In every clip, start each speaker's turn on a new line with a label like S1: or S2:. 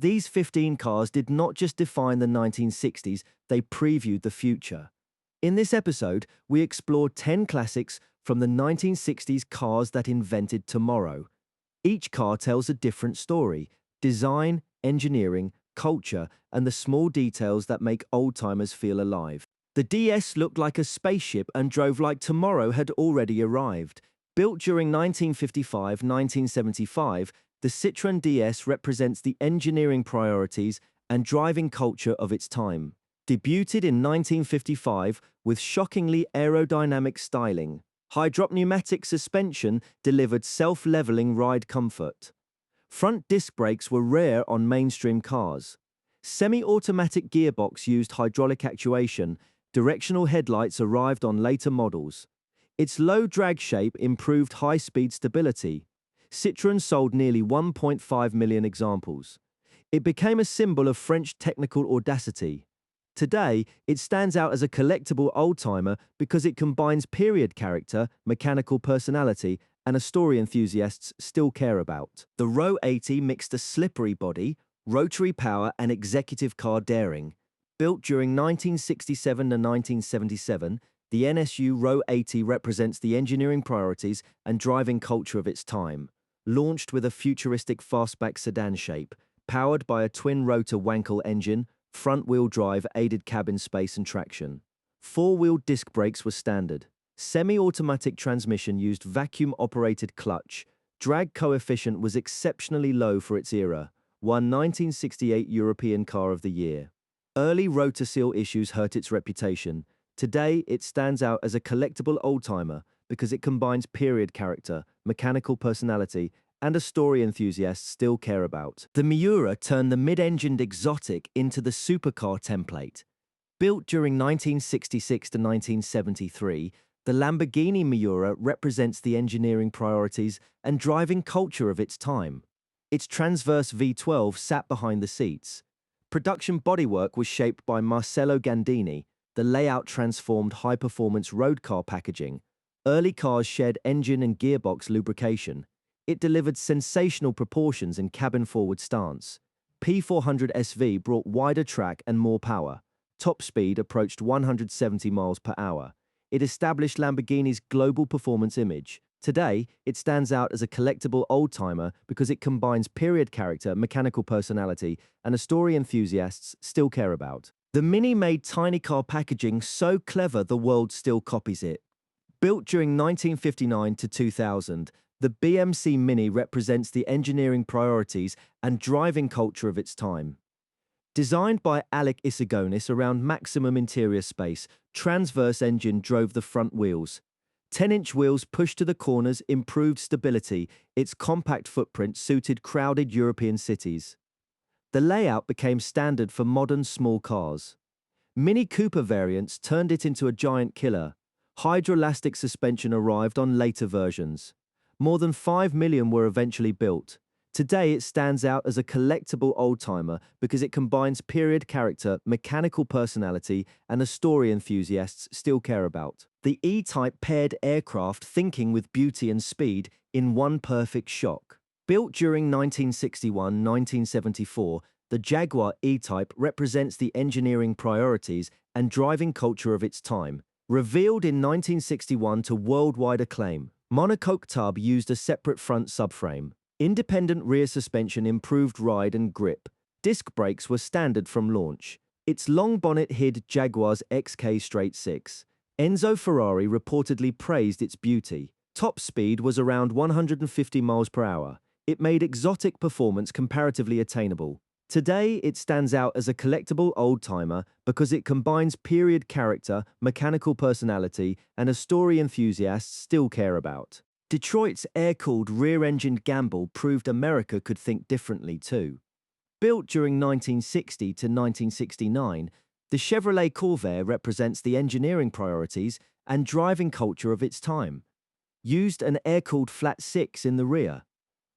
S1: These 15 cars did not just define the 1960s, they previewed the future. In this episode, we explore 10 classics from the 1960s cars that invented tomorrow. Each car tells a different story: design, engineering, culture, and the small details that make old-timers feel alive. The DS looked like a spaceship and drove like tomorrow had already arrived. Built during 1955-1975, the Citroen DS represents the engineering priorities and driving culture of its time. Debuted in 1955 with shockingly aerodynamic styling, hydropneumatic suspension delivered self-leveling ride comfort. Front disc brakes were rare on mainstream cars. Semi-automatic gearbox used hydraulic actuation. Directional headlights arrived on later models. Its low drag shape improved high-speed stability. Citroën sold nearly 1.5 million examples. It became a symbol of French technical audacity. Today, it stands out as a collectible oldtimer because it combines period character, mechanical personality, and a story enthusiasts still care about. The Ro 80 mixed a slippery body, rotary power, and executive car daring. Built during 1967 to 1977, the NSU Ro 80 represents the engineering priorities and driving culture of its time. Launched with a futuristic fastback sedan shape, powered by a twin-rotor Wankel engine, front-wheel drive aided cabin space and traction. Four-wheel disc brakes were standard. Semi-automatic transmission used vacuum-operated clutch. Drag coefficient was exceptionally low for its era. Won 1968 European Car of the Year. Early rotor seal issues hurt its reputation. Today, it stands out as a collectible oldtimer because it combines period character, mechanical personality, and a story enthusiasts still care about. The Miura turned the mid-engined exotic into the supercar template. Built during 1966 to 1973, the Lamborghini Miura represents the engineering priorities and driving culture of its time. Its transverse V12 sat behind the seats. Production bodywork was shaped by Marcello Gandini. The layout transformed high-performance road car packaging. Early cars shared engine and gearbox lubrication. It delivered sensational proportions and cabin-forward stance. P400 SV brought wider track and more power. Top speed approached 170 miles per hour. It established Lamborghini's global performance image. Today, it stands out as a collectible oldtimer because it combines period character, mechanical personality, and a story enthusiasts still care about. The Mini made tiny car packaging so clever the world still copies it. Built during 1959 to 2000, the BMC Mini represents the engineering priorities and driving culture of its time. Designed by Alec Isagonis around maximum interior space, transverse engine drove the front wheels. 10-inch wheels pushed to the corners improved stability. Its compact footprint suited crowded European cities. The layout became standard for modern small cars. Mini Cooper variants turned it into a giant killer. Hydroelastic suspension arrived on later versions. More than 5 million were eventually built. Today it stands out as a collectible oldtimer because it combines period character, mechanical personality, and a story enthusiasts still care about. The E-Type paired aircraft thinking with beauty and speed in one perfect shock. Built during 1961-1974, the Jaguar E-Type represents the engineering priorities and driving culture of its time. Revealed in 1961 to worldwide acclaim, monocoque tub used a separate front subframe. Independent rear suspension improved ride and grip. Disc brakes were standard from launch. Its long bonnet hid Jaguar's XK Straight 6. Enzo Ferrari reportedly praised its beauty. Top speed was around 150 miles per hour. It made exotic performance comparatively attainable. Today, it stands out as a collectible oldtimer because it combines period character, mechanical personality, and a story enthusiasts still care about. Detroit's air-cooled rear-engined Gamble proved America could think differently too. Built during 1960 to 1969, the Chevrolet Corvair represents the engineering priorities and driving culture of its time. Used an air-cooled flat six in the rear.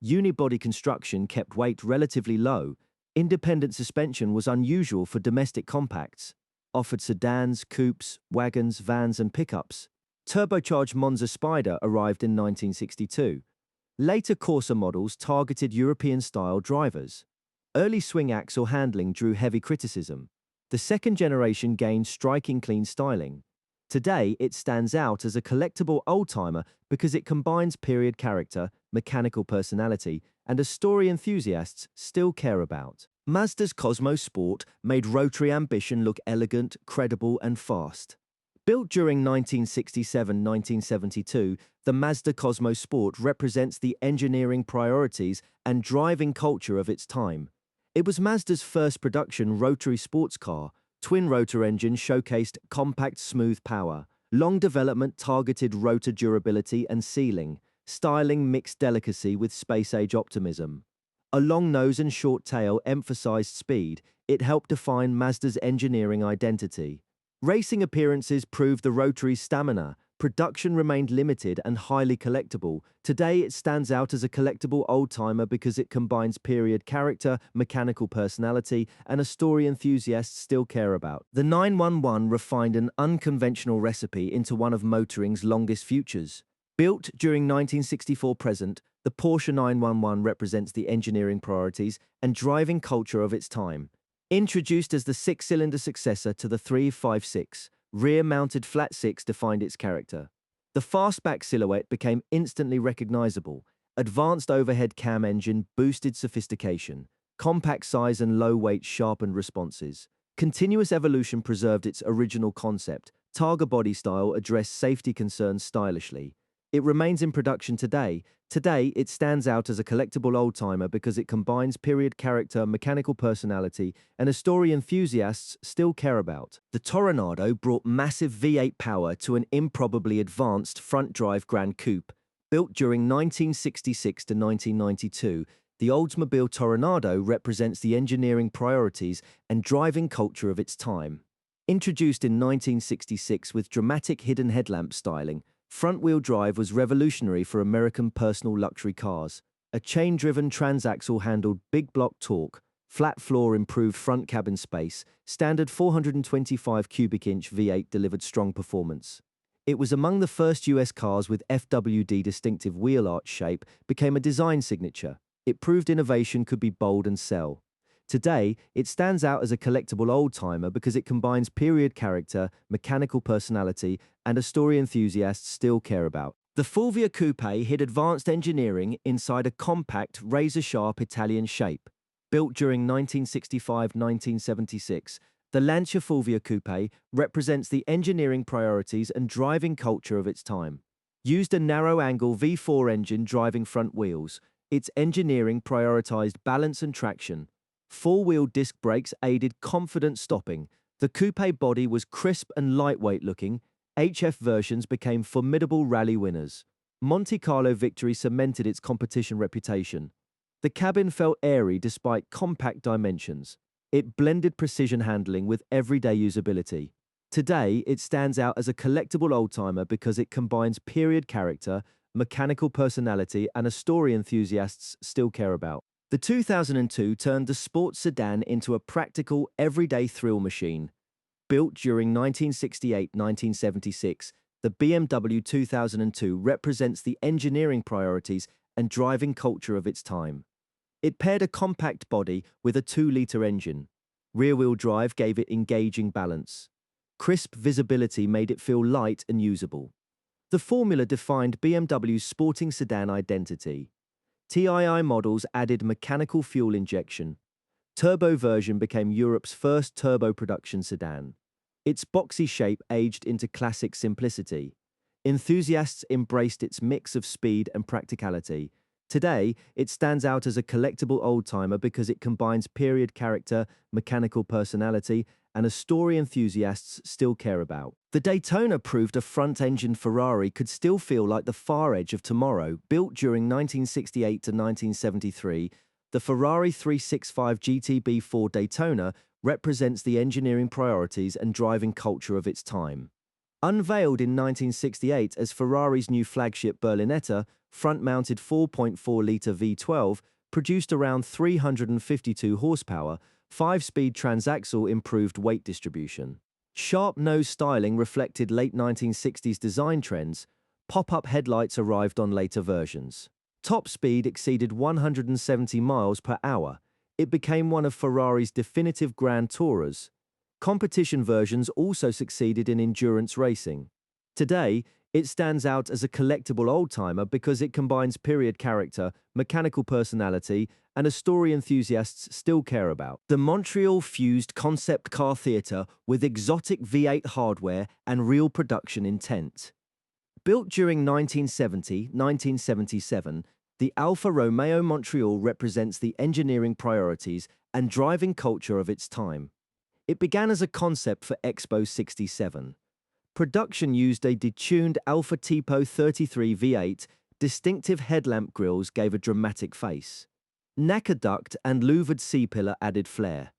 S1: Unibody construction kept weight relatively low. Independent suspension was unusual for domestic compacts. Offered sedans, coupes, wagons, vans, and pickups. Turbocharged Monza Spider arrived in 1962. Later Corsa models targeted European-style drivers. Early swing axle handling drew heavy criticism. The second generation gained striking clean styling. Today, it stands out as a collectible oldtimer because it combines period character, mechanical personality, and a story enthusiasts still care about. Mazda's Cosmo Sport made rotary ambition look elegant, credible, and fast. Built during 1967-1972, the Mazda Cosmo Sport represents the engineering priorities and driving culture of its time. It was Mazda's first production rotary sports car. Twin-rotor engine showcased compact, smooth power. Long development targeted rotor durability and sealing. Styling mixed delicacy with space-age optimism. A long nose and short tail emphasized speed. It helped define Mazda's engineering identity. Racing appearances proved the rotary's stamina. Production remained limited and highly collectible. Today, it stands out as a collectible oldtimer because it combines period character, mechanical personality, and a story enthusiasts still care about. The 911 refined an unconventional recipe into one of motoring's longest futures. Built during 1964 present, the Porsche 911 represents the engineering priorities and driving culture of its time. Introduced as the six-cylinder successor to the 356, rear-mounted flat six defined its character. The fastback silhouette became instantly recognizable. Advanced overhead cam engine boosted sophistication. Compact size and low weight sharpened responses. Continuous evolution preserved its original concept. Targa body style addressed safety concerns stylishly. It remains in production today. Today, it stands out as a collectible oldtimer because it combines period character, mechanical personality, and a story enthusiasts still care about. The Toronado brought massive V8 power to an improbably advanced front-drive Grand Coupe. Built during 1966 to 1992, the Oldsmobile Toronado represents the engineering priorities and driving culture of its time. Introduced in 1966 with dramatic hidden headlamp styling, front-wheel drive was revolutionary for American personal luxury cars. A chain-driven transaxle handled big block torque, flat floor improved front cabin space, standard 425 cubic inch V8 delivered strong performance. It was among the first US cars with FWD distinctive wheel arch shape, became a design signature. It proved innovation could be bold and sell. Today, it stands out as a collectible oldtimer because it combines period character, mechanical personality, and a story enthusiasts still care about. The Fulvia Coupe hid advanced engineering inside a compact, razor-sharp Italian shape. Built during 1965-1976, the Lancia Fulvia Coupe represents the engineering priorities and driving culture of its time. Used a narrow-angle V4 engine driving front wheels, its engineering prioritized balance and traction. Four-wheel disc brakes aided confident stopping. The coupe body was crisp and lightweight looking. HF versions became formidable rally winners. Monte Carlo victory cemented its competition reputation. The cabin felt airy despite compact dimensions. It blended precision handling with everyday usability. Today, it stands out as a collectible oldtimer because it combines period character, mechanical personality, and a story enthusiasts still care about. The 2002 turned the sports sedan into a practical, everyday thrill machine. Built during 1968-1976, the BMW 2002 represents the engineering priorities and driving culture of its time. It paired a compact body with a 2-liter engine. Rear-wheel drive gave it engaging balance. Crisp visibility made it feel light and usable. The formula defined BMW's sporting sedan identity. TII models added mechanical fuel injection. Turbo version became Europe's first turbo production sedan. Its boxy shape aged into classic simplicity. Enthusiasts embraced its mix of speed and practicality. Today, it stands out as a collectible oldtimer because it combines period character, mechanical personality, and a story enthusiasts still care about. The Daytona proved a front-engine Ferrari could still feel like the far edge of tomorrow. Built during 1968 to 1973, the Ferrari 365 GTB4 Daytona represents the engineering priorities and driving culture of its time. Unveiled in 1968 as Ferrari's new flagship Berlinetta, front-mounted 4.4-liter V12 produced around 352 horsepower, 5-speed transaxle improved weight distribution. Sharp nose styling reflected late 1960s design trends. Pop-up headlights arrived on later versions. Top speed exceeded 170 miles per hour. it became one of Ferrari's definitive Grand Tourers. Competition versions also succeeded in endurance racing. Today, it stands out as a collectible oldtimer because it combines period character, mechanical personality, and a story enthusiasts still care about. The Montreal fused concept car theatre with exotic V8 hardware and real production intent. Built during 1970-1977, the Alfa Romeo Montreal represents the engineering priorities and driving culture of its time. It began as a concept for Expo 67. Production used a detuned Alfa Tipo 33 V8, distinctive headlamp grills gave a dramatic face. Nacre duct and louvered C-pillar added flair.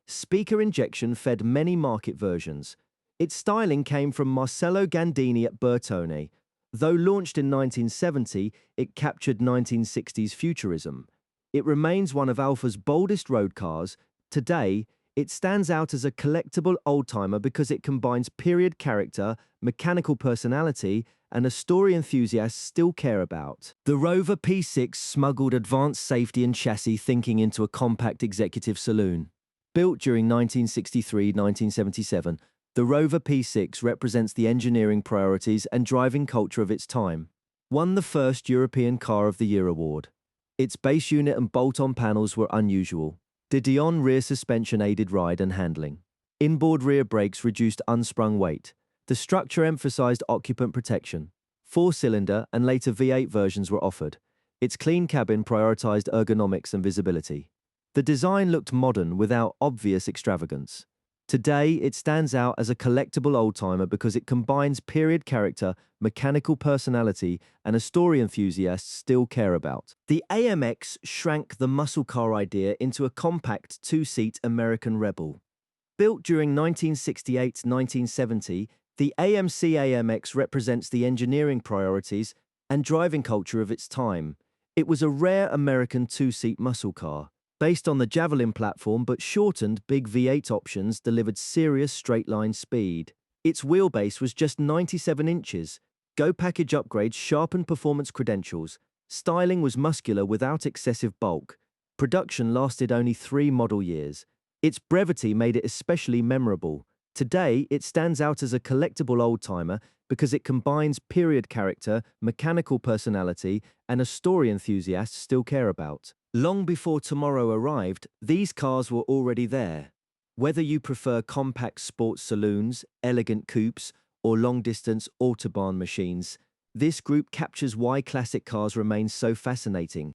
S1: Speaker injection fed many market versions. Its styling came from Marcello Gandini at Bertone. Though launched in 1970, it captured 1960s futurism. It remains one of Alfa's boldest road cars. Today, it stands out as a collectible oldtimer because it combines period character, mechanical personality, and a story enthusiasts still care about. The Rover P6 smuggled advanced safety and chassis thinking into a compact executive saloon. Built during 1963-1977, the Rover P6 represents the engineering priorities and driving culture of its time. Won the first European Car of the Year award. Its base unit and bolt-on panels were unusual. De Dion rear suspension aided ride and handling. Inboard rear brakes reduced unsprung weight. The structure emphasized occupant protection. 4-cylinder and later V8 versions were offered. Its clean cabin prioritized ergonomics and visibility. The design looked modern without obvious extravagance. Today, it stands out as a collectible oldtimer because it combines period character, mechanical personality, and a story enthusiasts still care about. The AMX shrank the muscle car idea into a compact two-seat American Rebel. Built during 1968-1970, the AMC AMX represents the engineering priorities and driving culture of its time. It was a rare American two-seat muscle car. Based on the Javelin platform but shortened, big V8 options delivered serious straight-line speed. Its wheelbase was just 97 inches. Go package upgrades sharpened performance credentials. Styling was muscular without excessive bulk. Production lasted only 3 model years. Its brevity made it especially memorable. Today, it stands out as a collectible oldtimer because it combines period character, mechanical personality, and a story enthusiasts still care about. Long before tomorrow arrived, these cars were already there. Whether you prefer compact sports saloons, elegant coupes, or long-distance autobahn machines, this group captures why classic cars remain so fascinating.